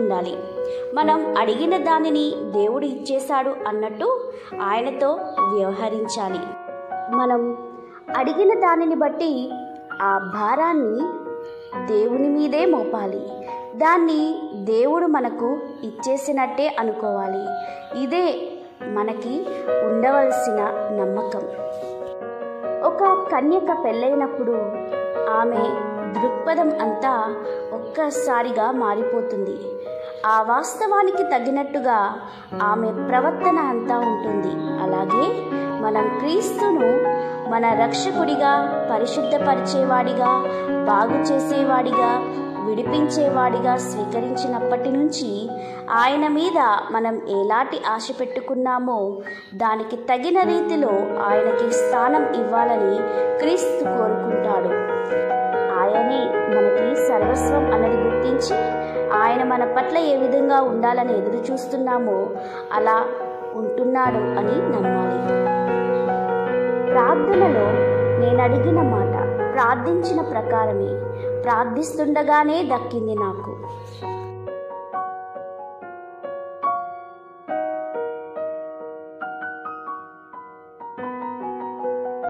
ఉండాలి. మనం అడిగిన దానిని దేవుడు ఇచ్చేశాడు అన్నట్టు ఆయనతో వ్యవహరించాలి. మనం అడిగిన దానిని బట్టి ఆ భారాన్ని దేవుని మీదే మోపాలి. దాన్ని దేవుడు మనకు ఇచ్చేసినట్టే అనుకోవాలి. ఇదే మనకి ఉండవలసిన నమ్మకం. ఒక కన్యక పెళ్ళైనప్పుడు ఆమె దృక్పథం అంతా ఒక్కసారిగా మారిపోతుంది. ఆ వాస్తవానికి తగినట్టుగా ఆమె ప్రవర్తన అంతా ఉంటుంది. అలాగే మనం క్రీస్తును మన రక్షకుడిగా, పరిశుద్ధపరిచేవాడిగా, బాగు చేసేవాడిగా, విడిపించేవాడిగా స్వీకరించినప్పటి నుంచి ఆయన మీద మనం ఎలాంటి ఆశ పెట్టుకున్నామో దానికి తగిన రీతిలో ఆయనకి స్థానం ఇవ్వాలని క్రీస్తు కోరుకుంటాడు. ఆయనే మనకి సర్వస్వం అన్నది గుర్తించి ఆయన మన పట్ల ఏ విధంగా ఉండాలని ఎదురు చూస్తున్నామో అలా ఉంటున్నాడు అని నమ్మాలి. ప్రార్థనలో నేను అడిగిన మాట ప్రార్థించిన ప్రకారమే ప్రార్థిస్తుండగానే దక్కింది నాకు.